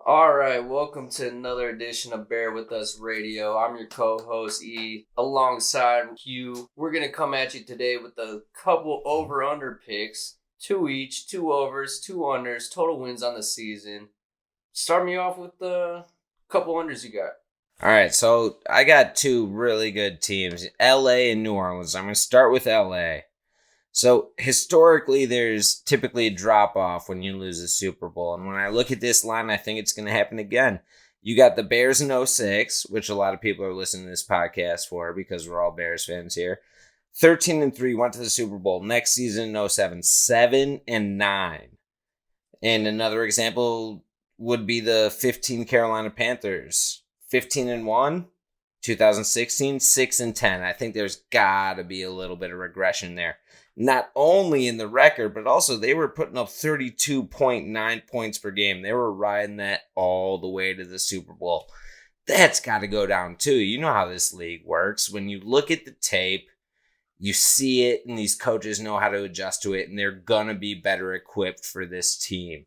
All right, welcome to another edition of Bear With Us Radio. I'm your co-host E, alongside Q. We're gonna come at you today with a couple over/under picks, two each, two overs, two unders, total wins on the season. Start me off with the couple unders you got. All right, so I got two really good teams, LA and New Orleans. I'm going to start with LA. So historically, there's typically a drop off when you lose a Super Bowl. And when I look at this line, I think it's going to happen again. You got the Bears in '06, which a lot of people are listening to this podcast for because we're all Bears fans here. 13-3 went to the Super Bowl. Next season in '07, 7-9. And another example would be the 15 Carolina Panthers. 15-1, 2016, 6-10. I think there's got to be a little bit of regression there. Not only in the record, but also they were putting up 32.9 points per game. They were riding that all the way to the Super Bowl. That's got to go down too. You know how this league works. When you look at the tape, you see it, and these coaches know how to adjust to it, and they're going to be better equipped for this team.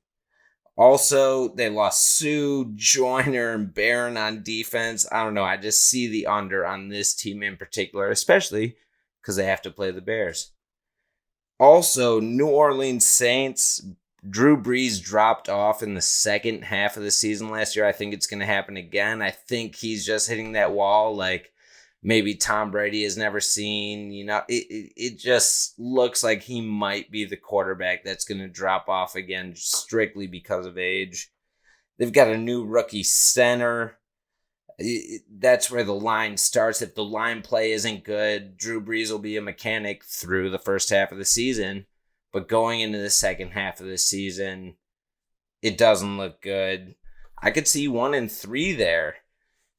Also, they lost Sue, Joyner, and Barron on defense. I don't know. I just see the under on this team in particular, especially because they have to play the Bears. Also, New Orleans Saints, Drew Brees dropped off in the second half of the season last year. I think it's going to happen again. I think he's just hitting that wall like maybe Tom Brady has never seen. You know, it just looks like he might be the quarterback that's going to drop off again strictly because of age. They've got a new rookie center. That's where the line starts. If the line play isn't good, Drew Brees will be a mechanic through the first half of the season. But going into the second half of the season, it doesn't look good. I could see 1-3 there.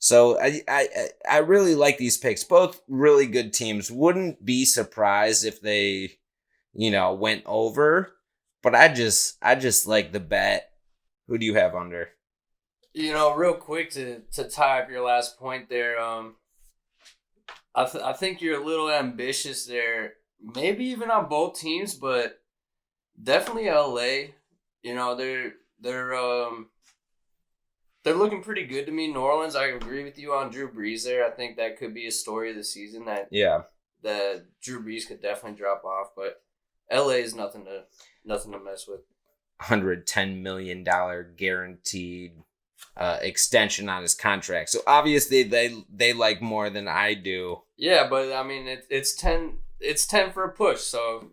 So I really like these picks. Both really good teams. Wouldn't be surprised if they, went over. But I just like the bet. Who do you have under? Real quick to tie up your last point there. I think you're a little ambitious there. Maybe even on both teams, but definitely LA. They're looking pretty good to me. New Orleans, I agree with you on Drew Brees there. I think that could be a story of the season that Drew Brees could definitely drop off, but LA is nothing to mess with. $110 million guaranteed extension on his contract. So obviously they like more than I do. Yeah, but I mean it's 10 for a push. So,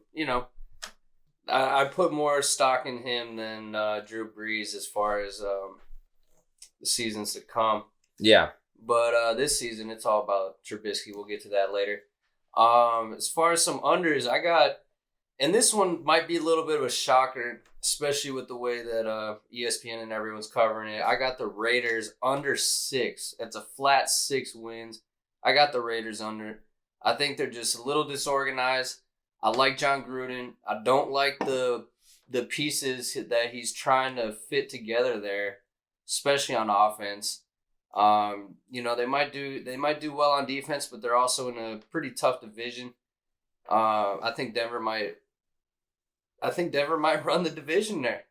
I put more stock in him than Drew Brees as far as the seasons to come. Yeah. But this season, it's all about Trubisky. We'll get to that later. As far as some unders, I got, and this one might be a little bit of a shocker, especially with the way that ESPN and everyone's covering it. I got the Raiders under 6. It's a flat 6 wins. I got the Raiders under. I think they're just a little disorganized. I like John Gruden. I don't like the pieces that he's trying to fit together there, especially on offense. They might do well on defense, but they're also in a pretty tough division. I think Denver might run the division there.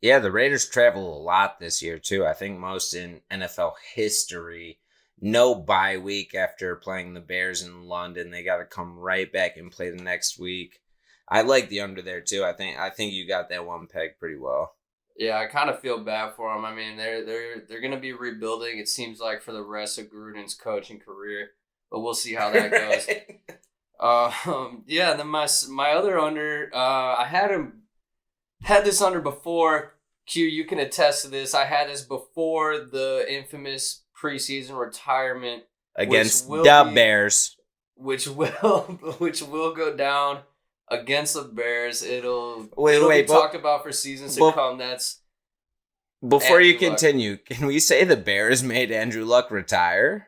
Yeah, the Raiders travel a lot this year too. I think most in NFL history. No bye week after playing the Bears in London. They got to come right back and play the next week. I like the under there too. I think you got that one peg pretty well. Yeah, I kind of feel bad for them. I mean, they're going to be rebuilding, it seems like, for the rest of Gruden's coaching career. But we'll see how that goes. Then my other under, I had this under before. Q, you can attest to this. I had this before the infamous preseason retirement against the Bears, which will go down against the Bears. It'll be talked about for seasons to come. That's before Andrew you continue. Luck. Can we say the Bears made Andrew Luck retire?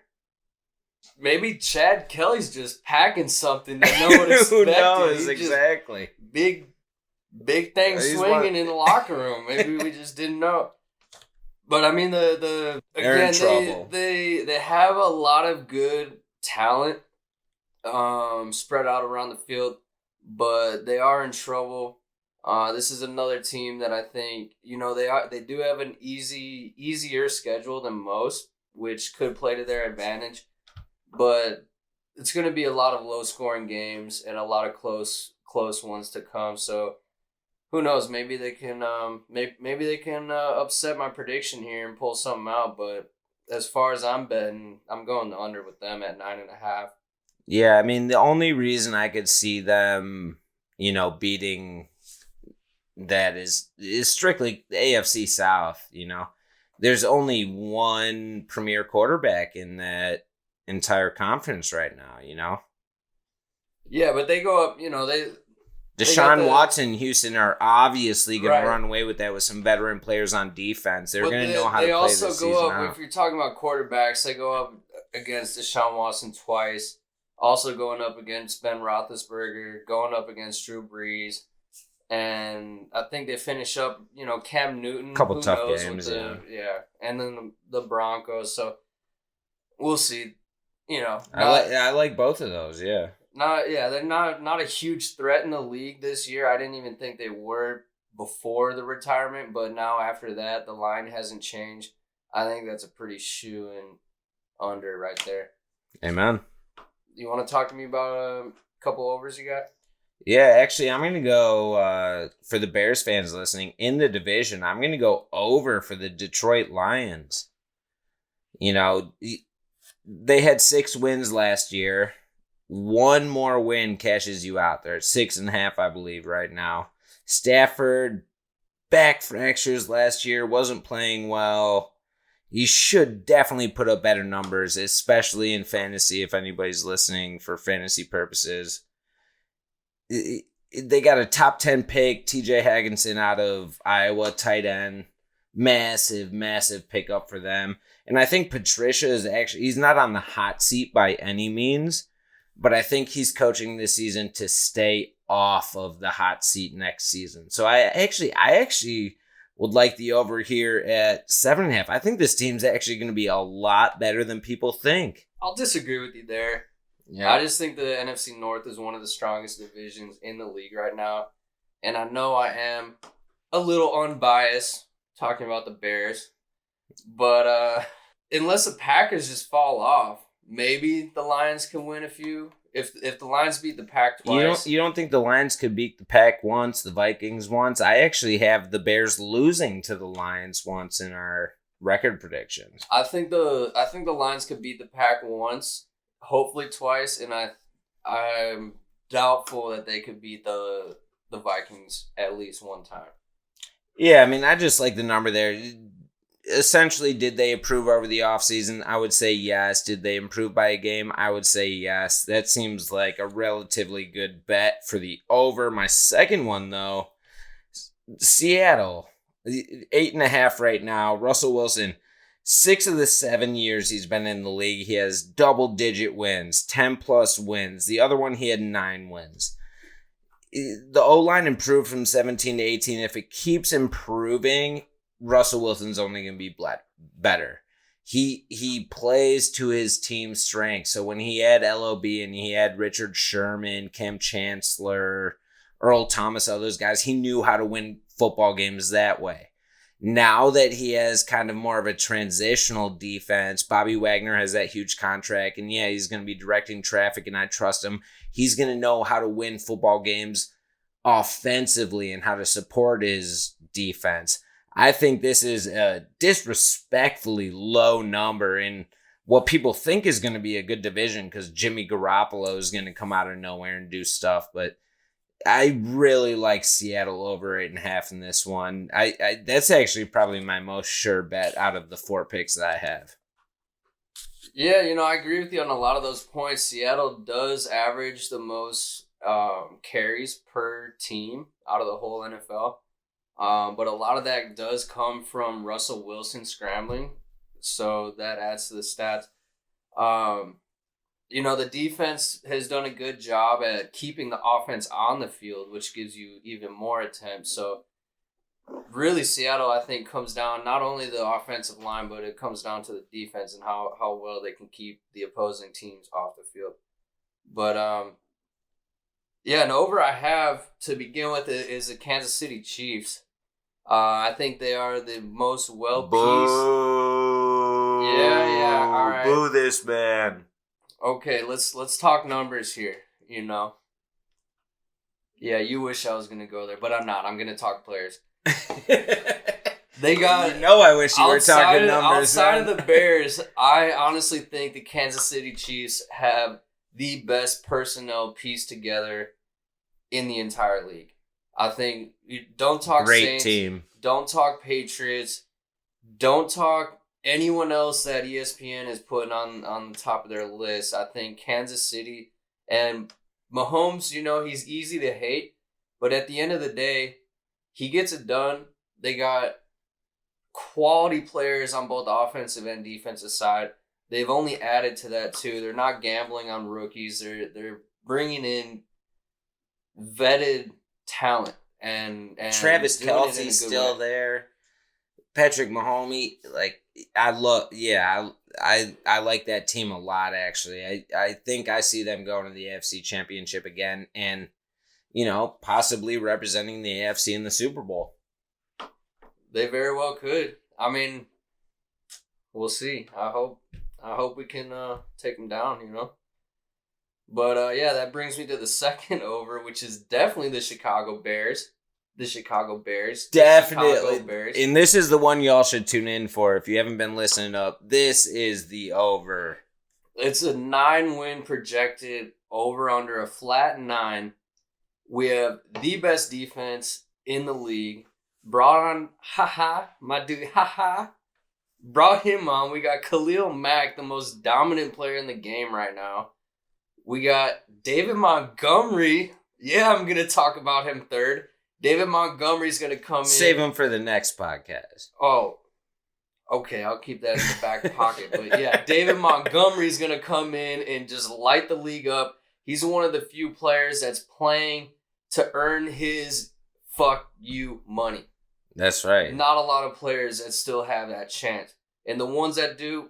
Maybe Chad Kelly's just packing something that no one expected. Who knows exactly? Big things swinging in the locker room. Maybe we just didn't know. But I mean, they're in trouble. They have a lot of good talent, spread out around the field, but they are in trouble. This is another team that I think they do have an easier schedule than most, which could play to their advantage. But it's going to be a lot of low scoring games and a lot of close ones to come. So who knows? Maybe they can maybe they can upset my prediction here and pull something out. But as far as I'm betting, I'm going the under with them at 9.5. Yeah, I mean, the only reason I could see them, beating that is strictly the AFC South. There's only one premier quarterback in that entire conference right now. Yeah, but they go up. They Deshaun Watson, Houston are obviously going to run away with that with some veteran players on defense. They're going to know how to play this season out. They also go up, if you're talking about quarterbacks, they go up against Deshaun Watson twice. Also going up against Ben Roethlisberger, going up against Drew Brees. And I think they finish up, Cam Newton. Couple tough games, yeah. And then the Broncos. So we'll see. I like both of those, yeah. They're not a huge threat in the league this year. I didn't even think they were before the retirement, but now after that, the line hasn't changed. I think that's a pretty shoe-in under right there. Amen. You want to talk to me about a couple overs you got? Yeah, actually, I'm going to go, for the Bears fans listening, in the division, I'm going to go over for the Detroit Lions. They had 6 wins last year. One more win cashes you out. They're at 6.5, I believe, right now. Stafford, back fractures last year, wasn't playing well. He should definitely put up better numbers, especially in fantasy, if anybody's listening for fantasy purposes. They got a top 10 pick, TJ Hagginson out of Iowa, tight end. Massive, massive pickup for them. And I think Patricia he's not on the hot seat by any means, but I think he's coaching this season to stay off of the hot seat next season. So I actually would like the over here at 7.5. I think this team's actually going to be a lot better than people think. I'll disagree with you there. Yeah. I just think the NFC North is one of the strongest divisions in the league right now. And I know I am a little unbiased talking about the Bears. But unless the Packers just fall off, maybe the Lions can win a few. If the Lions beat the Pack twice. You don't think the Lions could beat the Pack once, the Vikings once? I actually have the Bears losing to the Lions once in our record predictions. I think the Lions could beat the Pack once, hopefully twice, and I'm doubtful that they could beat the Vikings at least one time. Yeah, I mean, I just like the number there. Essentially, did they improve over the offseason? I would say yes. Did they improve by a game? I would say yes. That seems like a relatively good bet for the over. My second one, though, Seattle, 8.5 right now. Russell Wilson, 6 of the 7 years he's been in the league, he has double-digit wins, 10-plus wins. The other one, he had 9 wins. The O-line improved from 17 to 18. If it keeps improving, Russell Wilson's only going to be better. He plays to his team's strength. So when he had LOB and he had Richard Sherman, Cam Chancellor, Earl Thomas, all those guys, he knew how to win football games that way. Now that he has kind of more of a transitional defense, Bobby Wagner has that huge contract, and yeah, he's going to be directing traffic, and I trust him. He's going to know how to win football games offensively and how to support his defense. I think this is a disrespectfully low number in what people think is going to be a good division because Jimmy Garoppolo is going to come out of nowhere and do stuff. But I really like Seattle over 8.5 in this one. I that's actually probably my most sure bet out of the 4 picks that I have. Yeah, I agree with you on a lot of those points. Seattle does average the most carries per team out of the whole NFL. But a lot of that does come from Russell Wilson scrambling. So that adds to the stats. The defense has done a good job at keeping the offense on the field, which gives you even more attempts. So really Seattle, I think, comes down not only the offensive line, but it comes down to the defense and how well they can keep the opposing teams off the field. But Yeah, and over I have to begin with is the Kansas City Chiefs. I think they are the most well-pieced. Yeah, all Boo! right. Boo this man. Okay, let's talk numbers here, you know. Yeah, you wish I was gonna go there, but I'm not. I'm gonna talk players. They got I wish you were talking numbers. outside of the Bears. I honestly think the Kansas City Chiefs have the best personnel pieced together in the entire league. I think you don't talk Great Saints, team. don't talk Patriots, don't talk anyone else that ESPN is putting on the top of their list. I think Kansas City and Mahomes, he's easy to hate, but at the end of the day, he gets it done. They got quality players on both offensive and defensive side. They've only added to that too. They're not gambling on rookies. They're bringing in vetted talent and Travis doing it in a Kelce's good still way. there. Patrick Mahomes, I like that team a lot actually. I think I see them going to the AFC Championship again and possibly representing the AFC in the Super Bowl. They very well could. I mean, we'll see. I hope we can take them down, But yeah, that brings me to the second over, which is definitely the Chicago Bears. The Chicago Bears. Definitely. Chicago Bears. And this is the one y'all should tune in for if you haven't been listening up. This is the over. It's a 9-win projected over under a flat 9. We have the best defense in the league. Brought on, my dude, brought him on. We got Khalil Mack, the most dominant player in the game right now. We got David Montgomery. Yeah, I'm going to talk about him third. David Montgomery's going to come in. Save him for the next podcast. Oh, okay. I'll keep that in the back pocket. But yeah, David Montgomery's going to come in and just light the league up. He's one of the few players that's playing to earn his fuck you money. That's right. Not a lot of players that still have that chance. And the ones that do,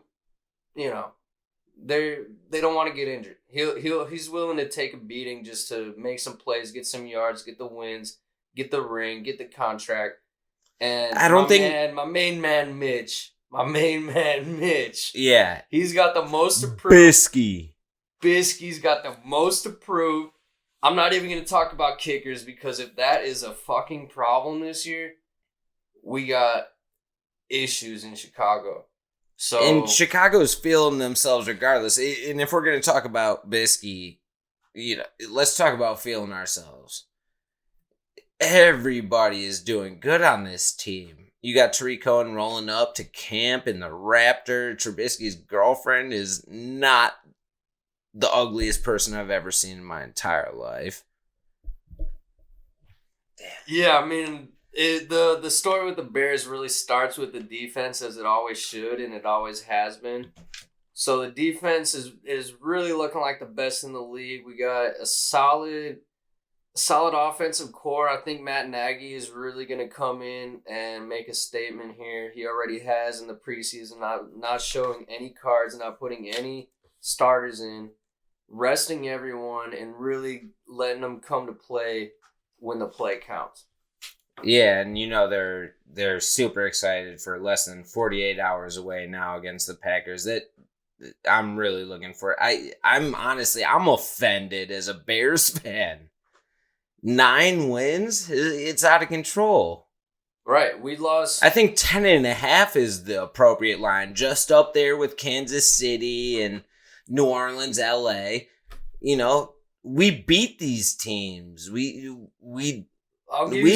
they don't want to get injured. He's willing to take a beating just to make some plays, get some yards, get the wins, get the ring, get the contract. And I don't think my main man Mitch. Yeah. He's got the most approved. Bisky's got the most approved. I'm not even going to talk about kickers because if that is a fucking problem this year, we got issues in Chicago. And Chicago's feeling themselves regardless. And if we're going to talk about Bisky, let's talk about feeling ourselves. Everybody is doing good on this team. You got Tariq Cohen rolling up to camp in the Raptor. Trubisky's girlfriend is not the ugliest person I've ever seen in my entire life. Yeah, I mean, the story with the Bears really starts with the defense, as it always should, and it always has been. So the defense is really looking like the best in the league. We got a solid offensive core. I think Matt Nagy is really going to come in and make a statement here. He already has in the preseason, not showing any cards, not putting any starters in, resting everyone, and really letting them come to play when the play counts. Yeah, and they're super excited for less than 48 hours away now against the Packers. That I'm really looking for. I'm offended as a Bears fan. 9 wins? It's out of control. Right, we lost. I think 10.5 is the appropriate line, just up there with Kansas City and New Orleans, LA. We beat these teams. We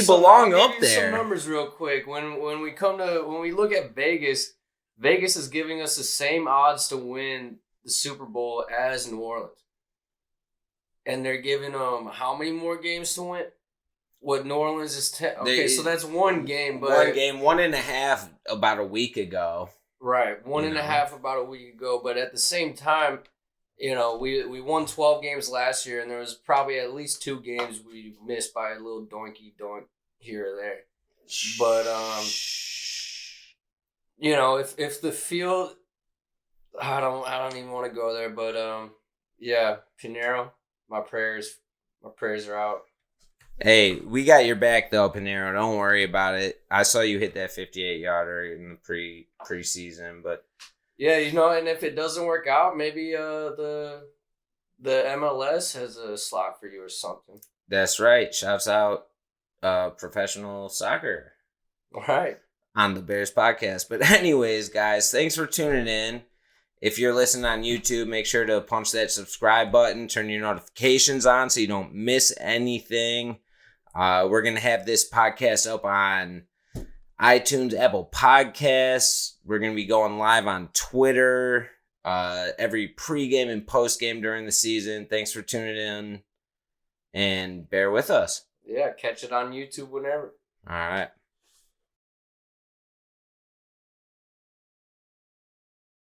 belong up there. Some numbers real quick. When we look at Vegas, Vegas is giving us the same odds to win the Super Bowl as New Orleans. And they're giving them how many more games to win? What, New Orleans is 10? Okay, so that's one game. But 1 game, 1.5 about a week ago. Right, 1.5 about a week ago. But at the same time, we won 12 games last year, and there was probably at least 2 games we missed by a little doink here or there. But if the field, I don't even want to go there. But yeah, Pinheiro, my prayers My prayers are out. Hey, we got your back though, Panero. Don't worry about it. I saw you hit that 58-yarder in the preseason, but Yeah, and if it doesn't work out, maybe the MLS has a slot for you or something. that's right. Shouts out professional soccer. All right. On the Bears podcast. But anyways, guys, thanks for tuning in. If you're listening on YouTube, make sure to punch that subscribe button, turn your notifications on so you don't miss anything. We're going to have this podcast up on iTunes, Apple Podcasts. We're going to be going live on Twitter every pregame and postgame during the season. Thanks for tuning in and bear with us. Yeah, catch it on YouTube whenever. All right.